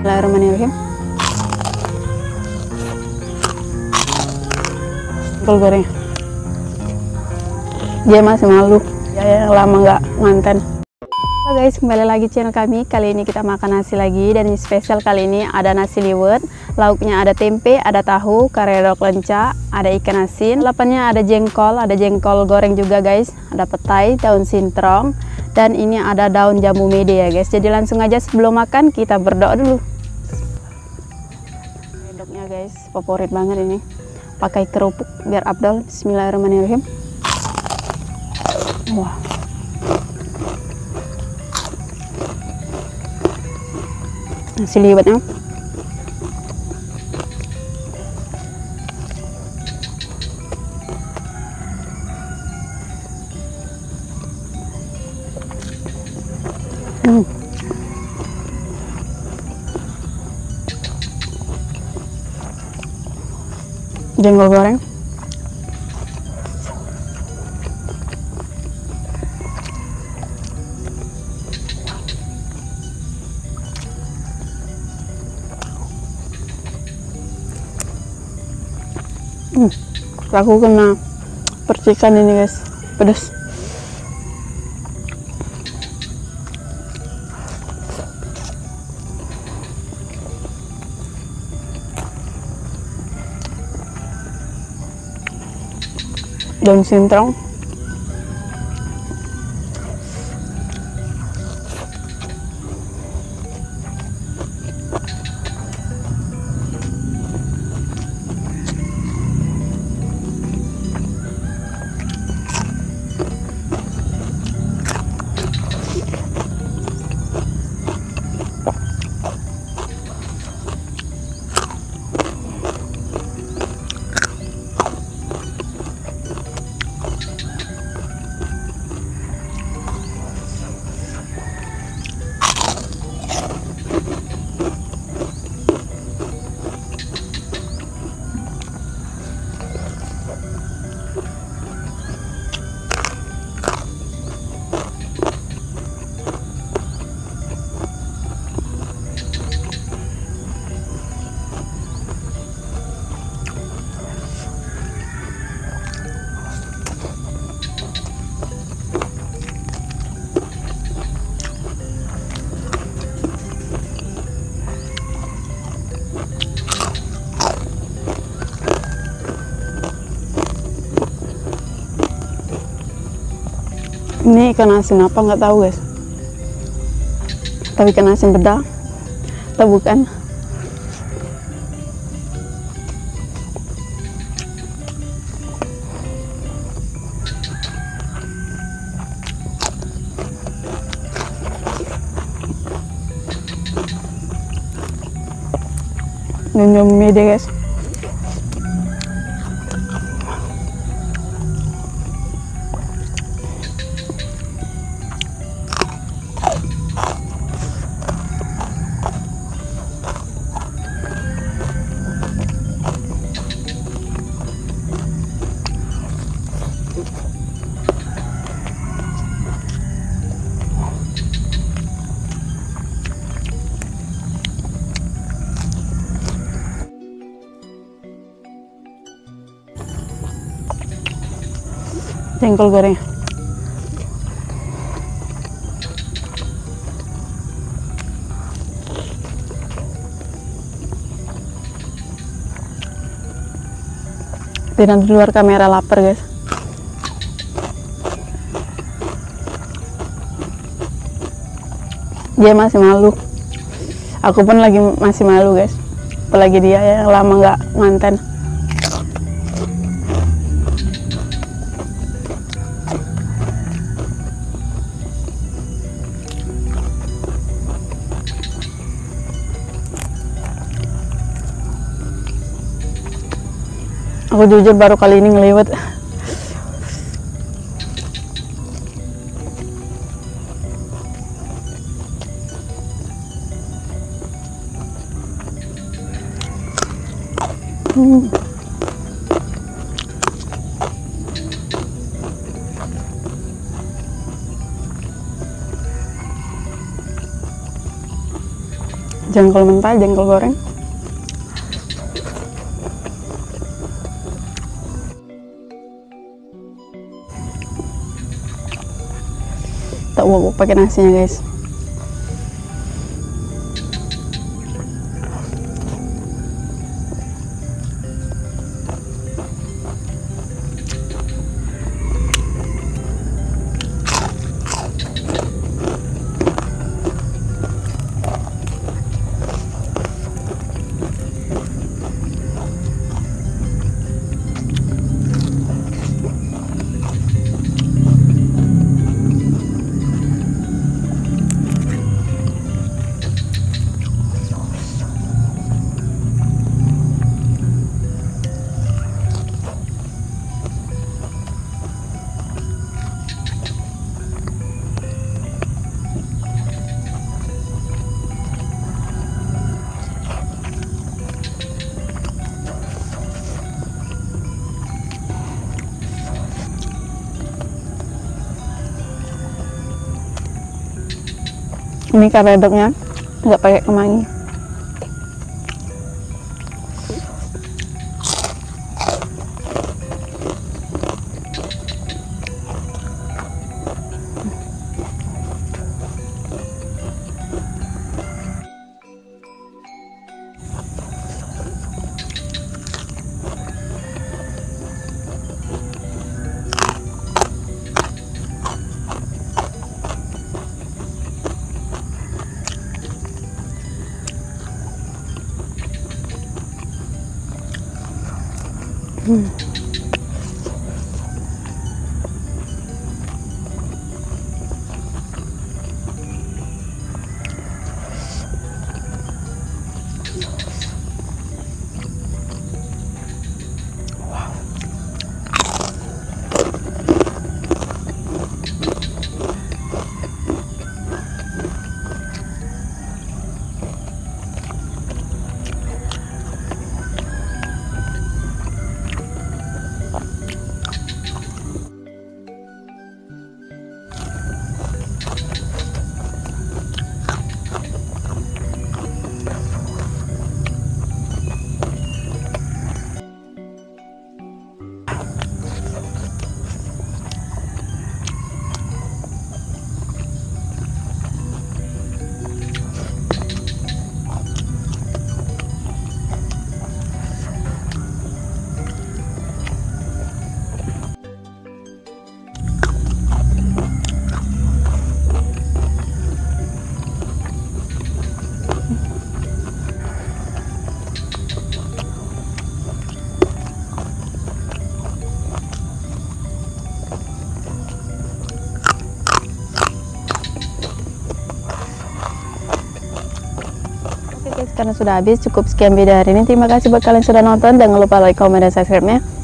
Bismillahirrahmanirrahim. Jengkol goreng. Dia masih malu. Ya, yang lama nggak nganten. Halo guys, kembali lagi channel kami. Kali ini kita makan nasi lagi, dan ini spesial kali ini ada nasi liwet. Lauknya ada tempe, ada tahu, karedok lenca, ada ikan asin. Lalapannya ada jengkol goreng juga guys. Ada petai, daun sintrong, dan ini ada daun jambu mede ya guys. Jadi langsung aja sebelum makan kita berdoa dulu. Karedoknya guys, favorit banget ini. Pakai kerupuk biar abdal. Bismillahirrahmanirrahim. Wah. Nasi liwetnya jengkol goreng. Aku kena percikan ini guys, pedas. Daun sintrong. Ini ikan asin apa nggak tahu guys, tapi ikan asin bedah atau bukan. Dan jambu mede guys. Jengkol goreng. Tidak di luar kamera lapar guys. Dia masih malu. Aku pun lagi masih malu guys. Apalagi dia yang lama nggak nganten. Aku jujur baru kali ini ngeliwet. Jengkol mentah, jengkol goreng. Tak mau pakai nasinya guys. Ini karedoknya nggak pakai kemangi. Karena sudah habis, cukup sekian video hari ini. Terima kasih buat kalian sudah nonton. Jangan lupa like, comment, dan subscribe-nya.